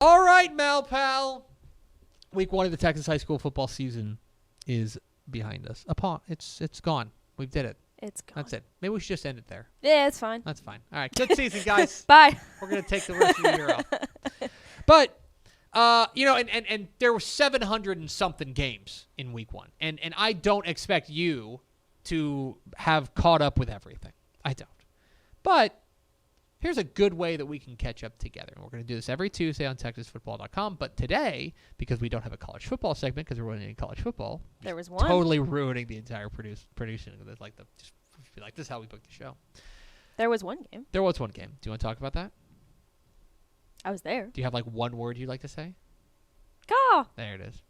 All right, Malpal. Week 1 of the Texas high school football season is behind us. It's gone. We did it. It's gone. That's it. Maybe we should just end it there. Yeah, it's fine. That's fine. All right. Good season, guys. Bye. We're going to take the rest of the year off. But, and there were 700 and something games in week 1. And I don't expect you to have caught up with everything. I don't. But here's a good way that we can catch up together. And we're going to do this every Tuesday on TexasFootball.com. But today, because we don't have a college football segment, because we're running college football, there was one. Totally ruining the entire producing of this. Just be like, this is how we book the show. There was one game. There was one game. Do you want to talk about that? I was there. Do you have one word you'd like to say? Caw. There it is.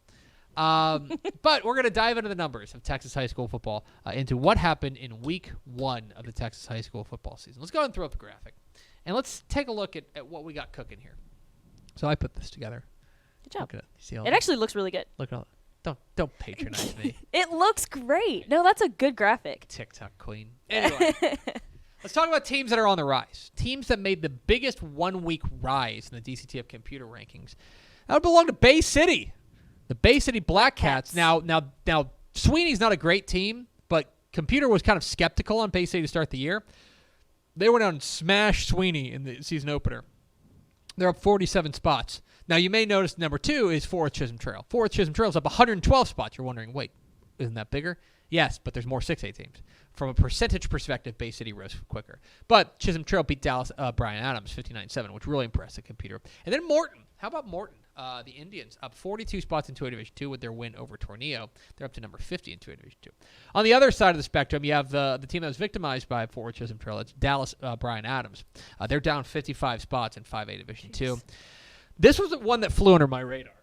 But we're going to dive into the numbers of Texas high school football, into what happened in week 1 of the Texas high school football season. Let's go ahead and throw up the graphic. And let's take a look at what we got cooking here. So I put this together. Good job. Look at it. See all It actually looks really good. Look at all that. Don't patronize me. It looks great. No, that's a good graphic. TikTok queen. Anyway, let's talk about teams that are on the rise. Teams that made the biggest 1-week rise in the DCTF computer rankings. That would belong to Bay City. The Bay City Black Cats. Now, Sweeney's not a great team, but computer was kind of skeptical on Bay City to start the year. They went out and smashed Sweeney in the season opener. They're up 47 spots. Now, you may notice number 2 is Forest Chisholm Trail. Forest Chisholm Trail is up 112 spots. You're wondering, wait, isn't that bigger? Yes, but there's more 6A teams. From a percentage perspective, Bay City rose quicker. But Chisholm Trail beat Dallas Bryan Adams 59-7, which really impressed the computer. And then Morton. How about Morton? The Indians up 42 spots in 2A Division 2 with their win over Tornillo. They're up to number 50 in 2A Division 2. On the other side of the spectrum, you have the team that was victimized by Forward Chisholm Trail. It's Dallas Bryan Adams. They're down 55 spots in 5A Division 2. This was the one that flew under my radar.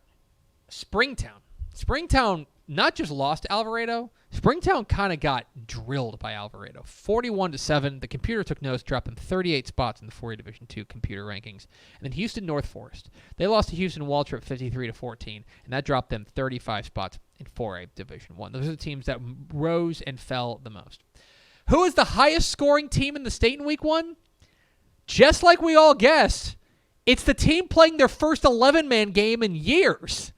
Springtown. Springtown not just lost to Alvarado. Springtown kind of got drilled by Alvarado. 41-7. The computer took notes, dropping 38 spots in the 4A Division 2 computer rankings. And then Houston North Forest. They lost to Houston Waltrip 53-14, and that dropped them 35 spots in 4A Division 1. Those are the teams that rose and fell the most. Who is the highest scoring team in the state in week 1? Just like we all guessed, it's the team playing their first 11-man game in years.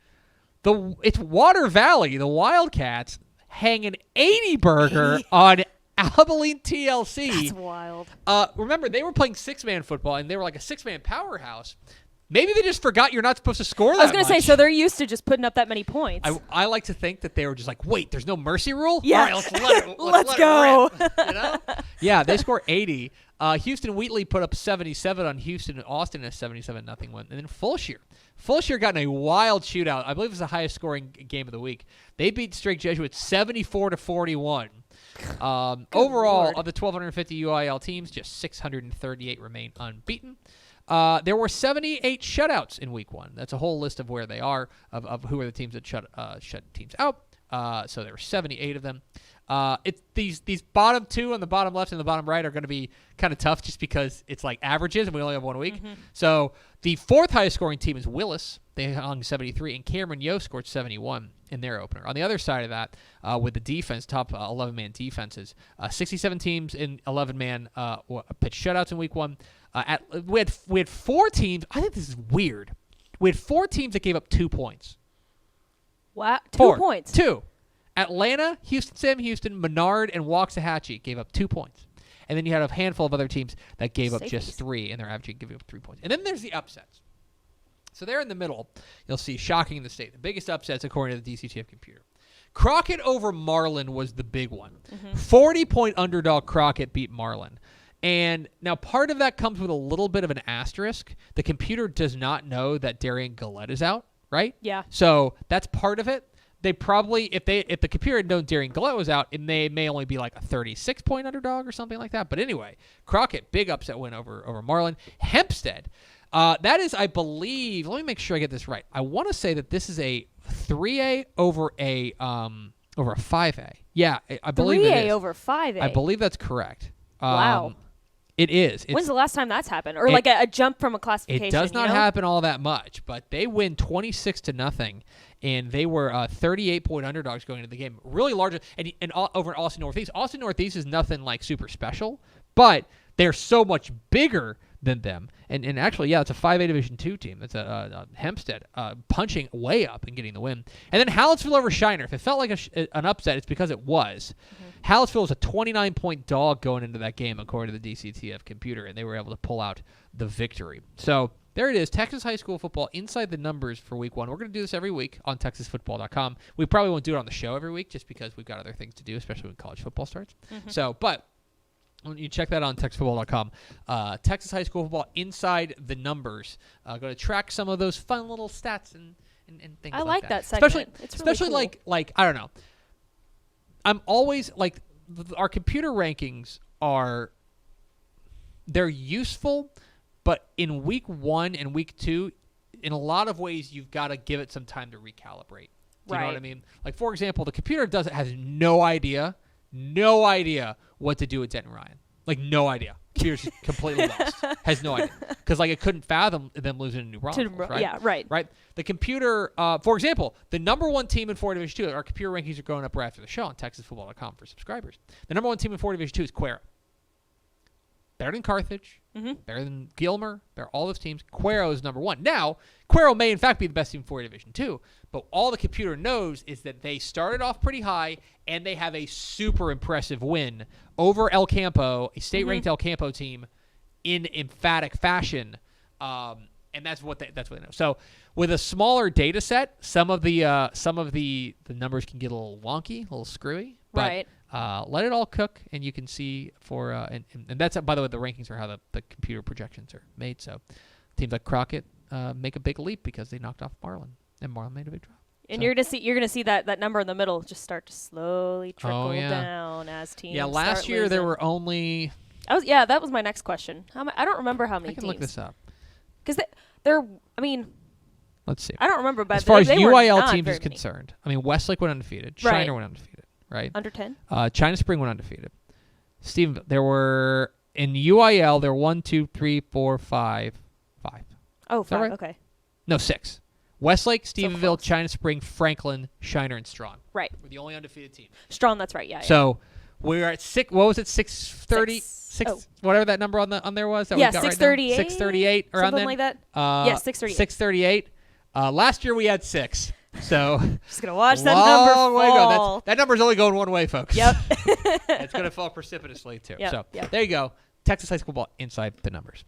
It's Water Valley, the Wildcats, hanging 80 burger on Abilene TLC. That's wild. Remember, they were playing 6-man football, and they were like a 6-man powerhouse. Maybe they just forgot you're not supposed to score that much. I was going to say, so they're used to just putting up that many points. I like to think that they were just like, wait, there's no mercy rule? Yeah. All right, let's go. It rip, you know? Yeah, they scored 80. Houston Wheatley put up 77 on Houston and Austin, a 77-0 win. And then Fulshire got in a wild shootout. I believe it was the highest scoring game of the week. They beat Strake Jesuits 74-41. Overall, Lord. of the 1,250 UIL teams, just 638 remain unbeaten. There were 78 shutouts in week 1. That's a whole list of where they are, of who are the teams that shut teams out. So there were 78 of them. These bottom 2 on the bottom left and the bottom right are going to be kind of tough just because it's like averages and we only have 1 week. Mm-hmm. So the 4th highest scoring team is Willis. They hung 73, and Cameron Yo scored 71 in their opener. On the other side of that, with the defense, top 11-man defenses, 67 teams in 11-man pitched shutouts in week 1. We had 4 teams. I think this is weird. We had 4 teams that gave up 2 points. Wow, 2 4. points. 2. Atlanta, Sam Houston, Menard, and Waxahachie gave up 2 points. And then you had a handful of other teams that gave up just 3, and they're averaging giving up 3 points. And then there's the upsets. So there in the middle, you'll see shocking in the state. The biggest upsets according to the DCTF computer. Crockett over Marlin was the big one. 40-point underdog Crockett beat Marlin. And now part of that comes with a little bit of an asterisk. The computer does not know that Darian Gillette is out, right? Yeah. So that's part of it. They probably, if the computer had known Darian Gillette was out, it may only be like a 36-point underdog or something like that. But anyway, Crockett, big upset win over Marlin. Hempstead, that is, I believe, let me make sure I get this right. I want to say that this is a 3A over a 5A. Yeah, I believe it is. 3A over 5A. I believe that's correct. Wow. It is. When's the last time that's happened? Or like a jump from a classification? It does not happen all that much, but they win 26-0, and they were 38-point underdogs going into the game. Really large, and over Austin Northeast. Austin Northeast is nothing like super special, but they're so much bigger than them. And actually, yeah, it's a 5A Division II team. It's a Hempstead punching way up and getting the win. And then Hallettsville over Shiner. If it felt like an upset, it's because it was. Hallettsville was a 29-point dog going into that game, according to the DCTF computer, and they were able to pull out the victory. So there it is, Texas high school football inside the numbers for week 1. We're going to do this every week on TexasFootball.com. We probably won't do it on the show every week just because we've got other things to do, especially when college football starts. So, but when you check that on TexasFootball.com, Texas high school football inside the numbers. Going to track some of those fun little stats and things. I like that Especially, segment. It's really especially cool. like I don't know. I'm always like our computer rankings they're useful, but in week 1 and week 2, in a lot of ways, you've got to give it some time to recalibrate. Do you know what I mean? Like, for example, the computer has no idea what to do with Denton Ryan. Like, no idea. Computer's just completely lost. Has no idea. Because, like, it couldn't fathom them losing to New Braunfels, right? Yeah, right. Right? The computer, for example, the number 1 team in 4 Division 2, our computer rankings are going up right after the show on TexasFootball.com for subscribers. The number 1 team in 4 Division 2 is Cuero. Better than Carthage, better than Gilmer, better all those teams. Cuero is number 1. Now, Cuero may in fact be the best team in 4 Division 2, but all the computer knows is that they started off pretty high and they have a super impressive win over El Campo, a state-ranked El Campo team, in emphatic fashion, and that's what they know. So, with a smaller data set, some of the numbers can get a little wonky, a little screwy, but Right. Let it all cook, and you can see and that's, by the way, the rankings are how the computer projections are made. So teams like Crockett make a big leap because they knocked off Marlin, and Marlin made a big drop. And So- you're gonna see that number in the middle just start to slowly trickle yeah. down as teams. Yeah, last start year there losing. were only. That was my next question. I don't remember how many I can teams. look this up. Because they're. I mean, Let's see. I don't remember, but As far as they were UIL not teams very is many. concerned, I mean, Westlake went undefeated. Right. Shiner went undefeated. Right. Under 10. China Spring went undefeated. Stephenville, there were in UIL there were 1, 2, 3, 4, 5. Oh, Is that 5. right? Okay. No, 6. Westlake, Stephenville, close. China Spring, Franklin, Shiner, and Strawn. Right. We're the only undefeated team. Strong. That's right. Yeah. So we're at 6. What was it? 630. Oh. Whatever that number on there was. That Yeah, we got 638. 638 around Something then. like that. Yeah, 638. 638. Last year we had 6. So Just gonna watch that long number way to go. fall. That number's only going one way, folks. Yep. It's going to fall precipitously too. Yep, So yep. there you go. Texas high school ball inside the numbers.